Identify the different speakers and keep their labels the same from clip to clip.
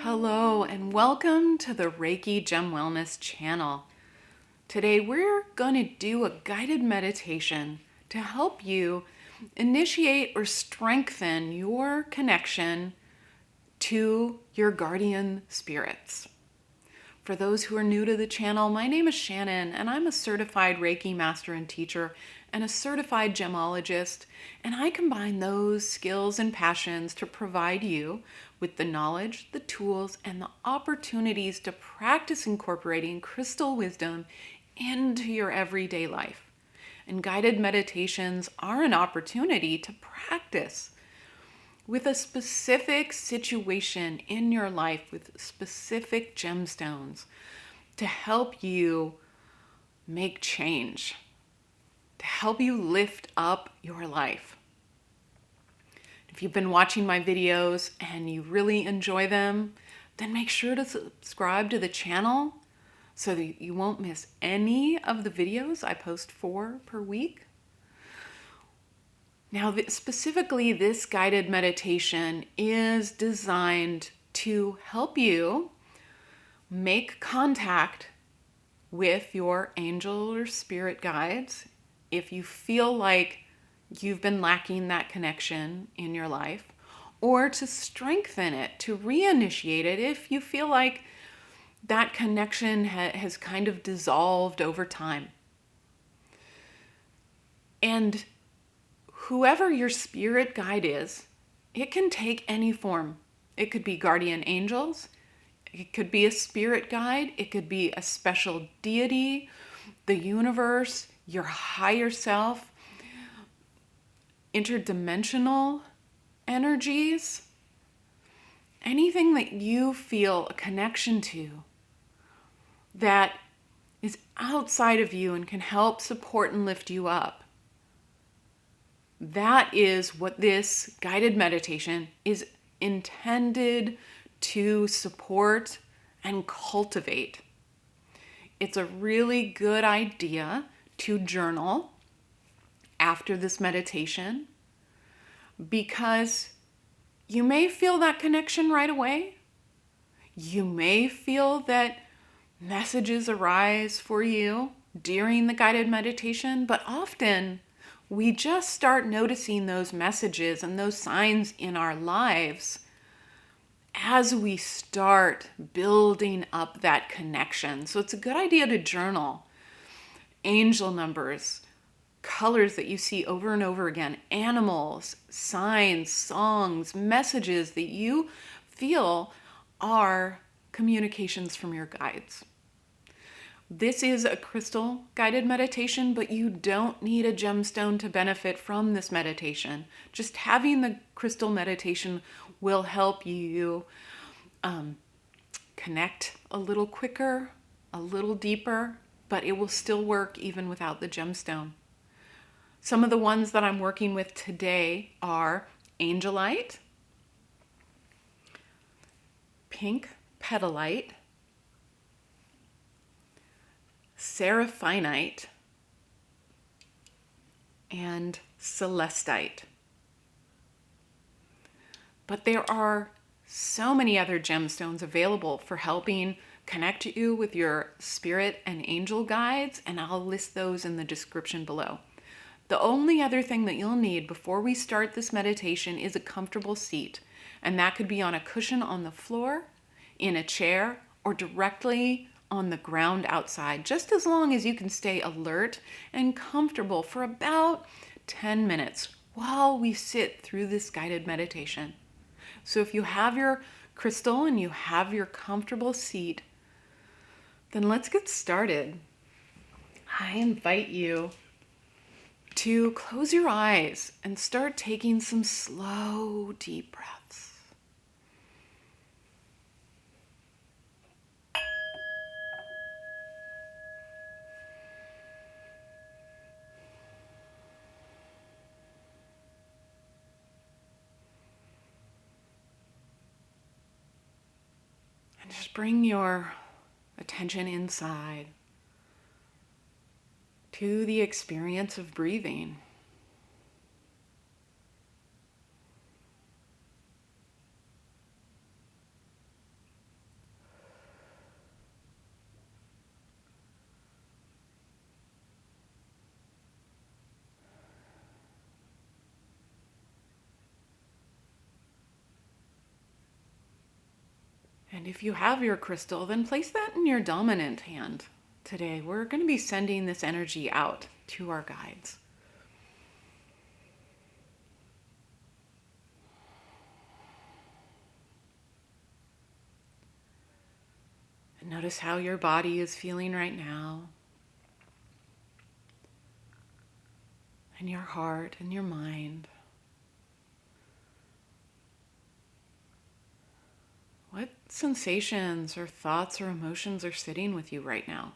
Speaker 1: Hello and welcome to the Reiki Gem Wellness channel. Today we're going to do a guided meditation to help you initiate or strengthen your connection to your guardian spirits. For those who are new to the channel, my name is Shannon and I'm a certified Reiki master and teacher and a certified gemologist, and I combine those skills and passions to provide you with the knowledge, the tools, and the opportunities to practice incorporating crystal wisdom into your everyday life. And guided meditations are an opportunity to practice with a specific situation in your life with specific gemstones to help you make change, to help you lift up your life. If you've been watching my videos and you really enjoy them, then make sure to subscribe to the channel so that you won't miss any of the videos I post 4 per week. Now, specifically, this guided meditation is designed to help you make contact with your angel or spirit guides if you feel like you've been lacking that connection in your life, or to strengthen it, to reinitiate it if you feel like that connection has kind of dissolved over time. And whoever your spirit guide is, it can take any form. It could be guardian angels, it could be a spirit guide, it could be a special deity, the universe, your higher self, interdimensional energies, anything that you feel a connection to that is outside of you and can help support and lift you up. That is what this guided meditation is intended to support and cultivate. It's a really good idea to journal after this meditation because you may feel that connection right away. You may feel that messages arise for you during the guided meditation, but often we just start noticing those messages and those signs in our lives as we start building up that connection. So it's a good idea to journal angel numbers, colors that you see over and over again, animals, signs, songs, messages that you feel are communications from your guides. This is a crystal guided meditation, but you don't need a gemstone to benefit from this meditation. Just having the crystal meditation will help you connect a little quicker, a little deeper, but it will still work even without the gemstone. Some of the ones that I'm working with today are angelite, pink petalite, seraphinite, and celestite. But there are so many other gemstones available for helping connect you with your spirit and angel guides, and I'll list those in the description below. The only other thing that you'll need before we start this meditation is a comfortable seat, and that could be on a cushion on the floor, in a chair, or directly on the ground outside, just as long as you can stay alert and comfortable for about 10 minutes while we sit through this guided meditation. So if you have your crystal and you have your comfortable seat, then let's get started. I invite you to close your eyes and start taking some slow, deep breaths. And just bring your attention inside to the experience of breathing. And if you have your crystal, then place that in your dominant hand. Today, we're going to be sending this energy out to our guides. And notice how your body is feeling right now. And your heart and your mind. What sensations or thoughts or emotions are sitting with you right now?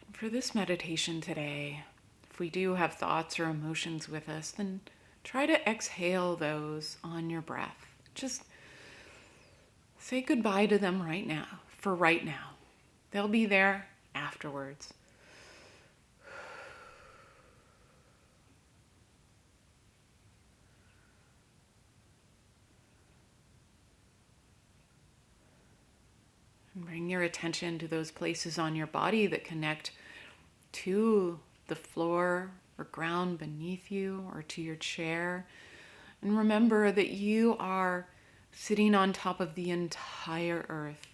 Speaker 1: And for this meditation today, if we do have thoughts or emotions with us, then try to exhale those on your breath. Just say goodbye to them right now, for right now. They'll be there afterwards. And bring your attention to those places on your body that connect to the floor or ground beneath you or to your chair. And remember that you are sitting on top of the entire earth,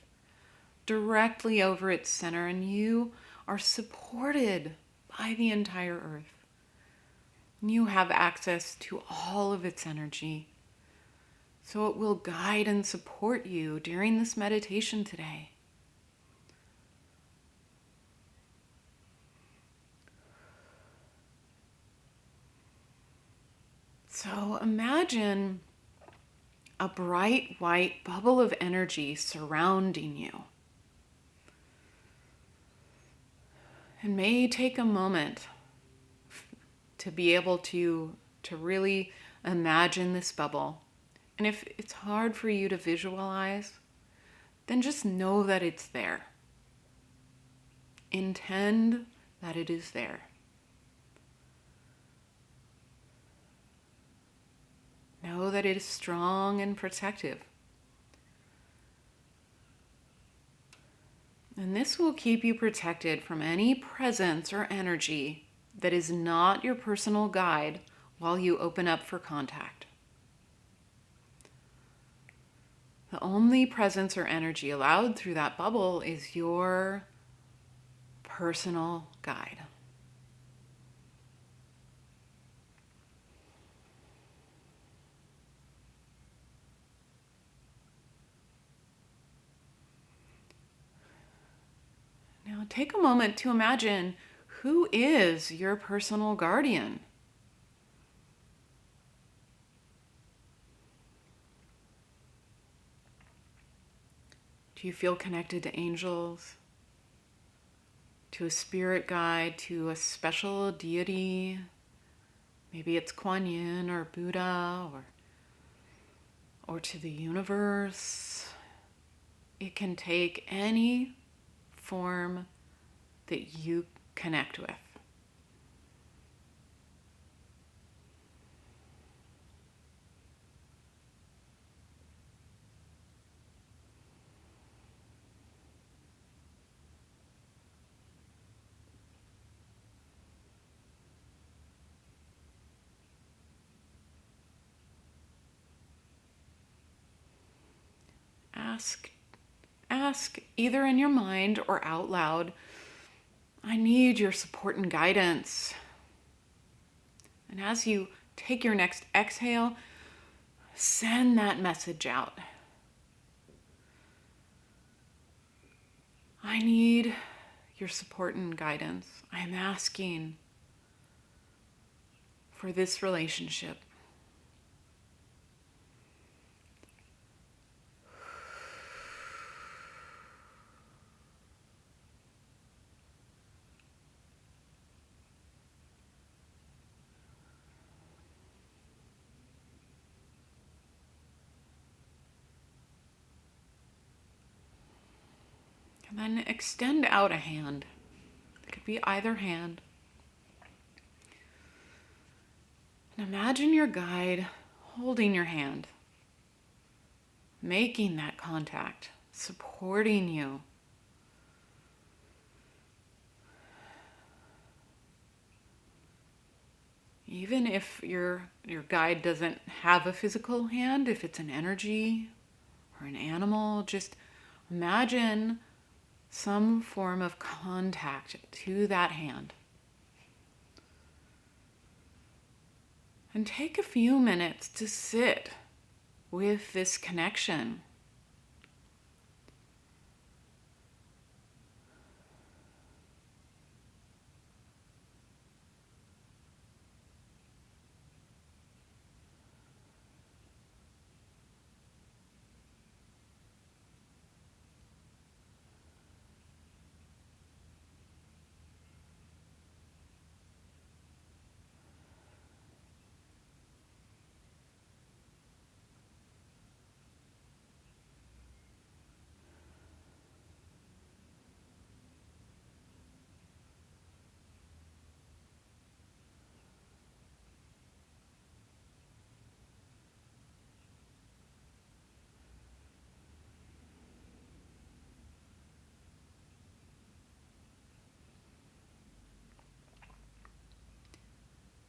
Speaker 1: directly over its center, and you are supported by the entire earth. You have access to all of its energy, so it will guide and support you during this meditation today. So imagine a bright white bubble of energy surrounding you. It may take a moment to be able to really imagine this bubble. And if it's hard for you to visualize, then just know that it's there. Intend that it is there. Know that it is strong and protective. And this will keep you protected from any presence or energy that is not your personal guide while you open up for contact. The only presence or energy allowed through that bubble is your personal guide. Now take a moment to imagine who is your personal guardian. Do you feel connected to angels, to a spirit guide, to a special deity? Maybe it's Kuan Yin or Buddha or to the universe. It can take any form that you connect with. Ask either in your mind or out loud, I need your support and guidance. And as you take your next exhale, send that message out. I need your support and guidance. I am asking for this relationship. And then extend out a hand. It could be either hand. And imagine your guide holding your hand, making that contact, supporting you. Even if your guide doesn't have a physical hand, if it's an energy or an animal, just imagine some form of contact to that hand. And take a few minutes to sit with this connection.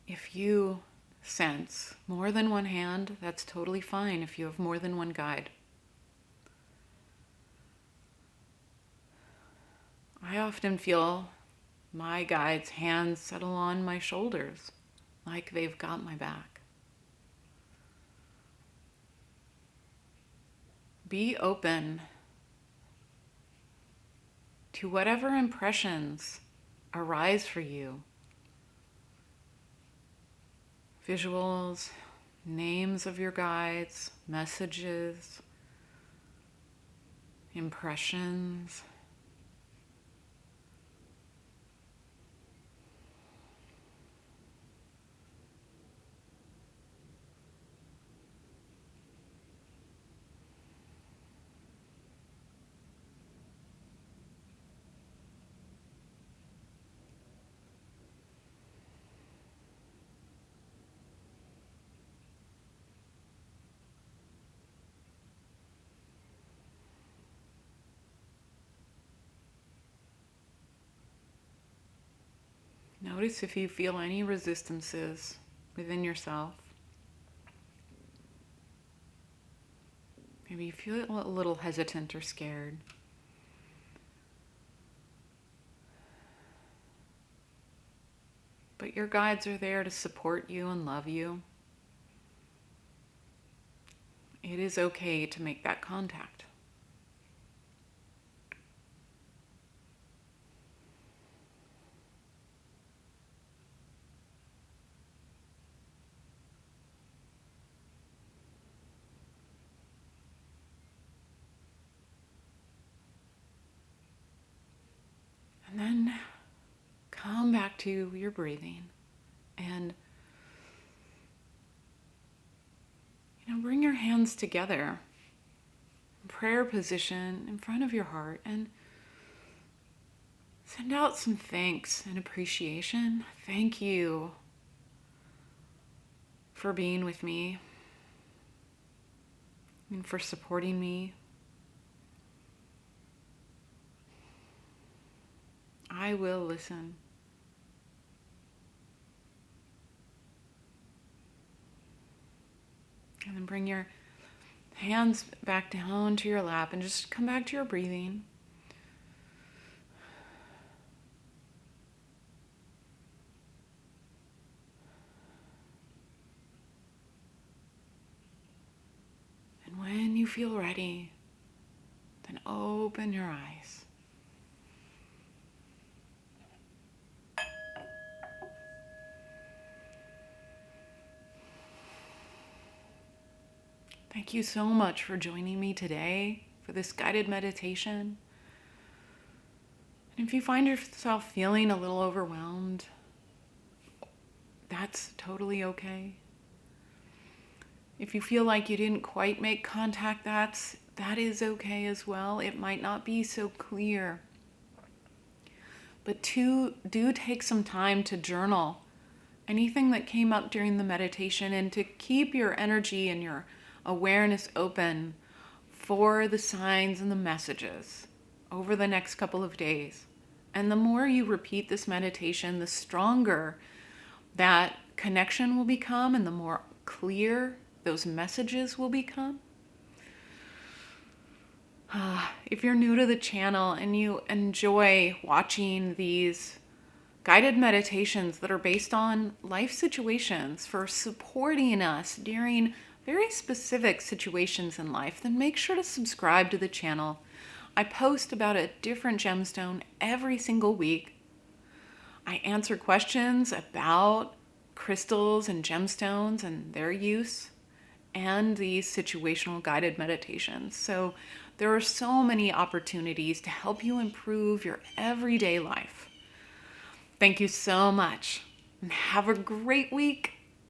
Speaker 1: If you sense more than one hand, that's totally fine if you have more than one guide. I often feel my guide's hands settle on my shoulders, like they've got my back. Be open to whatever impressions arise for you. Visuals, names of your guides, messages, impressions. Notice if you feel any resistances within yourself. Maybe you feel a little hesitant or scared. But your guides are there to support you and love you. It is okay to make that contact. And then come back to your breathing and bring your hands together in prayer position in front of your heart and send out some thanks and appreciation. Thank you for being with me and for supporting me. I will listen. And then bring your hands back down to your lap and just come back to your breathing. And when you feel ready, then open your eyes. Thank you so much for joining me today for this guided meditation. And if you find yourself feeling a little overwhelmed, that's totally okay. If you feel like you didn't quite make contact, that is okay as well. It might not be so clear. But do take some time to journal anything that came up during the meditation, and to keep your energy and your awareness open for the signs and the messages over the next couple of days. And the more you repeat this meditation, the stronger that connection will become and the more clear those messages will become. If you're new to the channel and you enjoy watching these guided meditations that are based on life situations for supporting us during very specific situations in life, then make sure to subscribe to the channel. I post about a different gemstone every single week. I answer questions about crystals and gemstones and their use and these situational guided meditations. So there are so many opportunities to help you improve your everyday life. Thank you so much and have a great week.